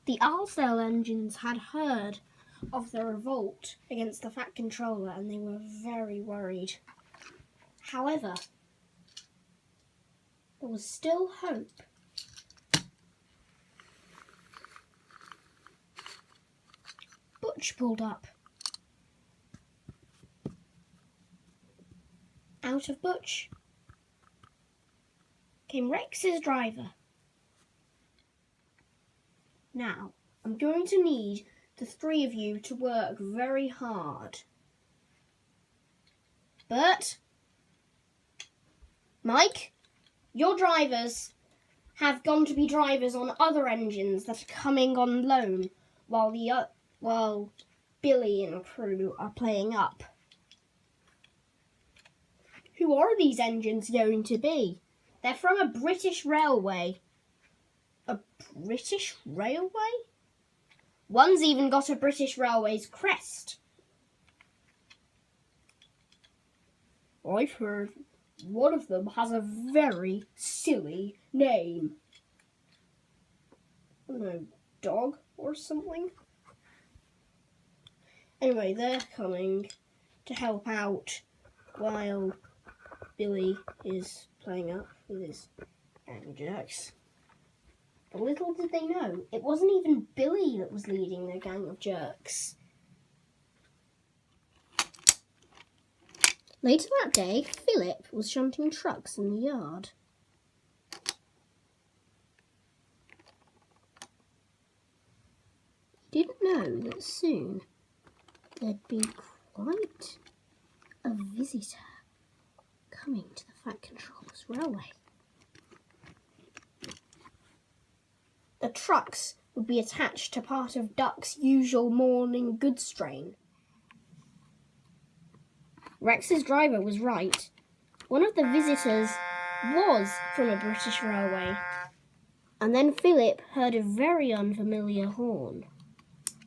The Arcel engines had heard of the revolt against the Fat Controller and they were very worried. However, there was still hope. Butch pulled up. Out of Butch came Rex's driver. Now, I'm going to need the three of you to work very hard. Bert, Mike, your drivers have gone to be drivers on other engines that are coming on loan while Billy and crew are playing up. Who are these engines going to be? They're from a British railway. A British railway? One's even got a British Railways crest. I've heard one of them has a very silly name. I don't know, dog or something? Anyway, they're coming to help out while Billy is playing up with his gang of jerks. But little did they know, it wasn't even Billy that was leading their gang of jerks. Later that day, Philip was shunting trucks in the yard. He didn't know that soon there'd be quite a visitor coming to the Fat Controller's railway. The trucks would be attached to part of Duck's usual morning goods train. Rex's driver was right. One of the visitors was from a British railway. And then Philip heard a very unfamiliar horn.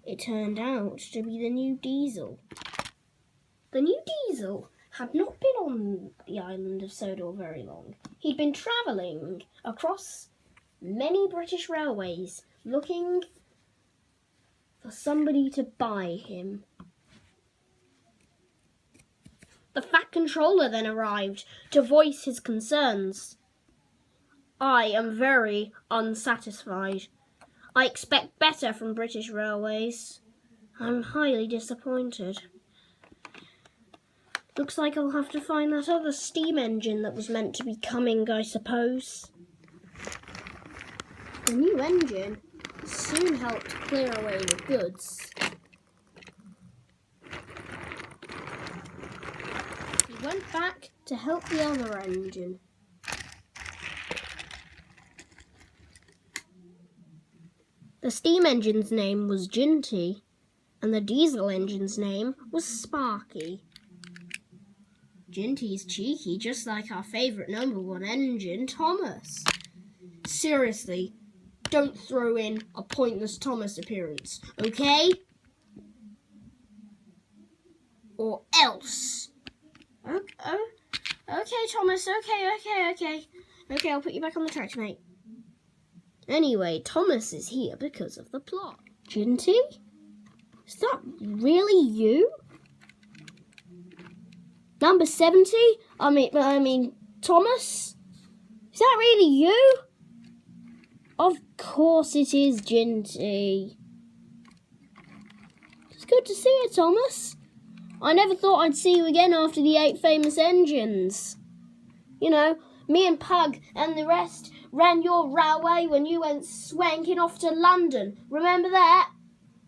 It turned out to be the new Diesel. The new Diesel had not been on the island of Sodor very long. He'd been travelling across many British railways looking for somebody to buy him. The Fat Controller then arrived to voice his concerns. I am very unsatisfied. I expect better from British Railways. I'm highly disappointed. Looks like I'll have to find that other steam engine that was meant to be coming, I suppose. The new engine soon helped clear away the goods. He went back to help the other engine. The steam engine's name was Ginty, and the diesel engine's name was Sparky. Ginty's cheeky, just like our favourite #1 engine, Thomas. Seriously, don't throw in a pointless Thomas appearance, okay? Or else. Okay, Thomas, okay. Okay, I'll put you back on the tracks, mate. Anyway, Thomas is here because of the plot. Ginty? Is that really you? Number 70? I mean, Thomas? Is that really you? Of course it is, Ginty. It's good to see you, Thomas. I never thought I'd see you again after the 8 famous engines. You know, me and Pug and the rest ran your railway when you went swanking off to London. Remember that?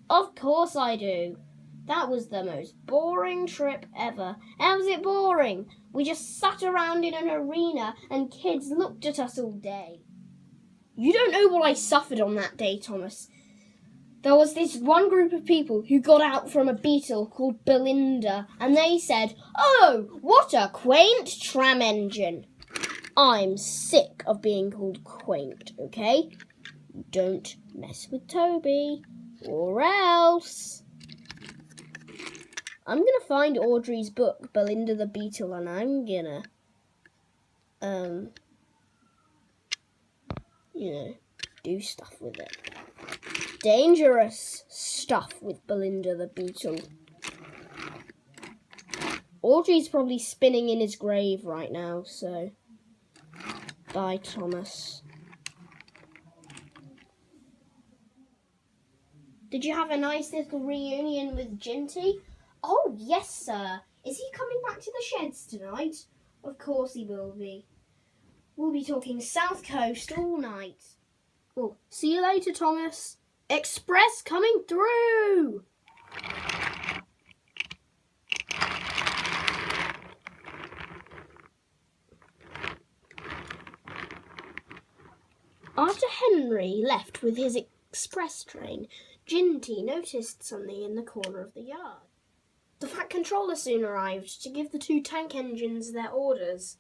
Of course I do. That was the most boring trip ever. How was it boring? We just sat around in an arena and kids looked at us all day. You don't know what I suffered on that day, Thomas. There was this one group of people who got out from a beetle called Belinda, and they said, "Oh, what a quaint tram engine." I'm sick of being called quaint, okay? Don't mess with Toby, or else. I'm gonna find Audrey's book, Belinda the Beetle, and I'm gonna, do stuff with it. Dangerous stuff with Belinda the Beetle. Audrey's probably spinning in his grave right now, so bye, Thomas. Did you have a nice little reunion with Ginty? Oh, yes, sir. Is he coming back to the sheds tonight? Of course he will be. We'll be talking South Coast all night. Well, see you later, Thomas. Express coming through! After Henry left with his express train, Ginty noticed something in the corner of the yard. The Fat Controller soon arrived to give the 2 tank engines their orders.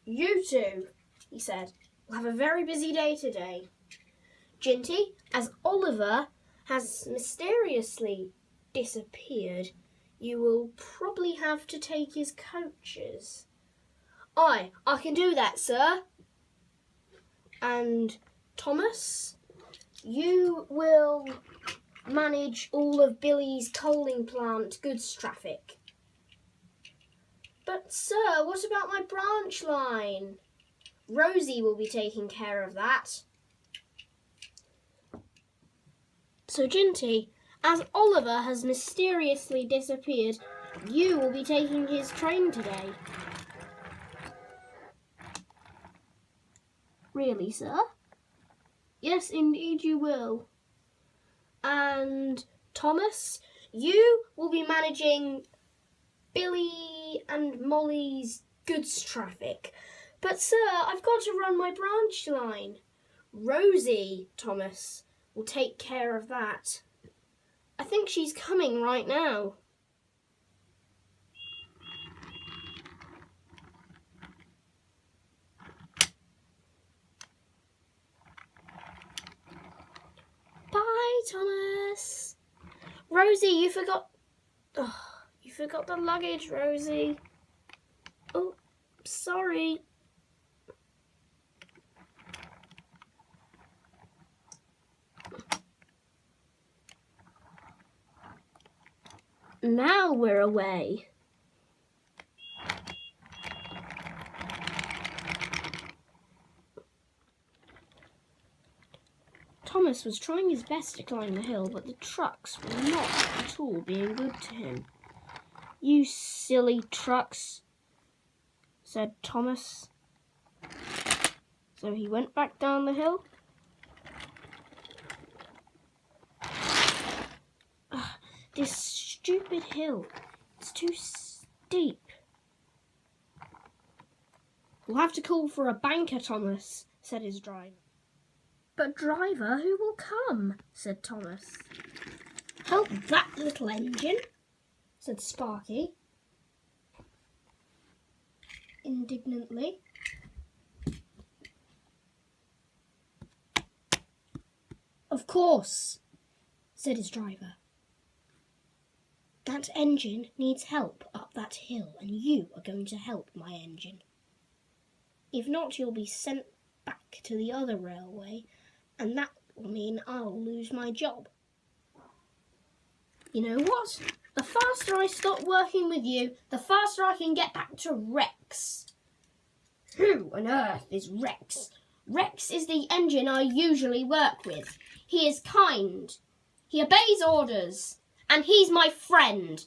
You two, he said, will have a very busy day today. Ginty, as Oliver has mysteriously disappeared, you will probably have to take his coaches. I can do that, sir. And Thomas, you will manage all of Billy's coaling plant goods traffic. But, sir, what about my branch line? Rosie will be taking care of that. So, Ginty, as Oliver has mysteriously disappeared, you will be taking his train today. Really, sir? Yes, indeed you will. And Thomas, you will be managing Billy and Molly's goods traffic. But, sir, I've got to run my branch line. Rosie, Thomas, will take care of that. I think she's coming right now. Bye, Thomas. Rosie, you forgot... Oh, you forgot the luggage, Rosie. Oh, sorry. Now we're away. Thomas was trying his best to climb the hill, but the trucks were not at all being good to him. You silly trucks, said Thomas. So he went back down the hill. This stupid hill, it's too steep. We'll have to call for a banker, Thomas, said his driver. But driver, who will come? Said Thomas. Help that little engine, said Sparky indignantly. Of course, said his driver. That engine needs help up that hill, and you are going to help my engine. If not, you'll be sent back to the other railway, and that will mean I'll lose my job. You know what? The faster I stop working with you, the faster I can get back to Rex. Who on earth is Rex? Rex is the engine I usually work with. He is kind. He obeys orders. And he's my friend.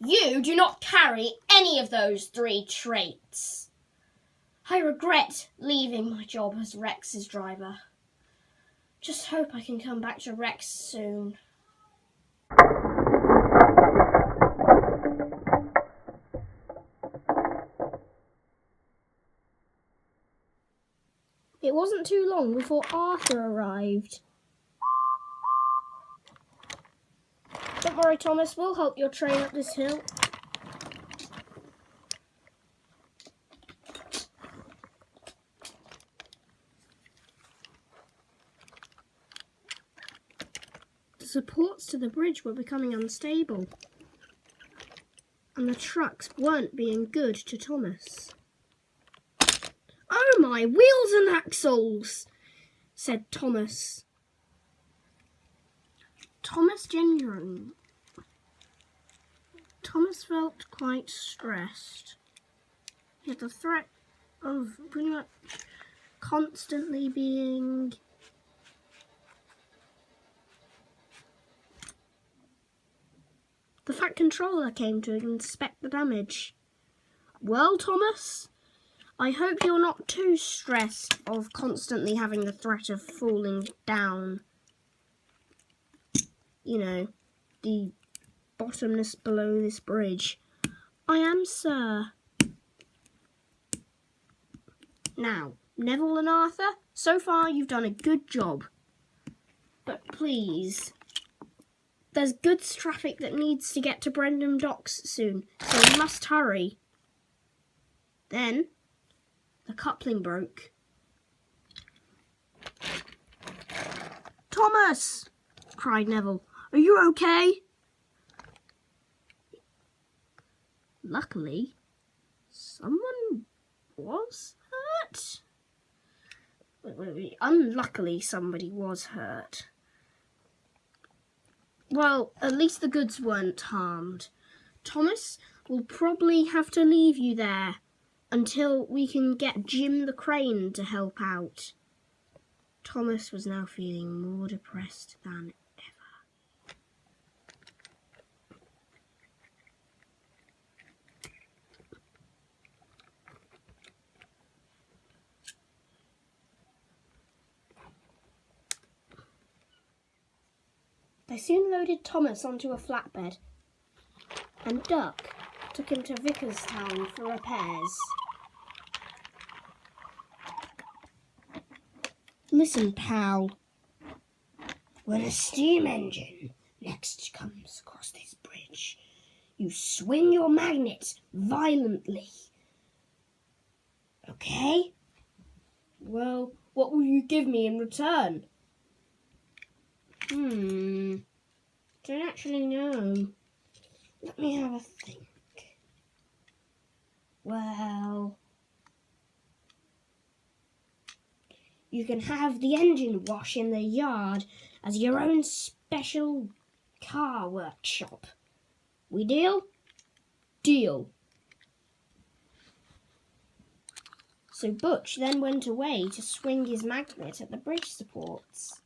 You do not carry any of those 3 traits. I regret leaving my job as Rex's driver. Just hope I can come back to Rex soon. It wasn't too long before Arthur arrived. Don't worry, Thomas, we'll help your train up this hill. The supports to the bridge were becoming unstable, and the trucks weren't being good to Thomas. Oh my, wheels and axles, said Thomas. Thomas felt quite stressed. He had the threat of pretty much constantly being The Fat Controller came to inspect the damage. Well, Thomas, I hope you're not too stressed of constantly having the threat of falling down. You know, the bottomless below this bridge. I am, sir. Now, Neville and Arthur, so far you've done a good job. But please, there's goods traffic that needs to get to Brendam Docks soon, so we must hurry. Then, the coupling broke. Thomas! Cried Neville. Are you okay? Luckily, someone was hurt. Unluckily, somebody was hurt. Well, at least the goods weren't harmed. Thomas, we'll probably have to leave you there until we can get Jim the Crane to help out. Thomas was now feeling more depressed than ever. They soon loaded Thomas onto a flatbed, and Duck took him to Vickerstown for repairs. Listen, pal. When a steam engine next comes across this bridge, you swing your magnet violently. Okay? Well, what will you give me in return? Don't actually know. Let me have a think. Well, you can have the engine wash in the yard as your own special car workshop. We deal? Deal. So Butch then went away to swing his magnet at the bridge supports.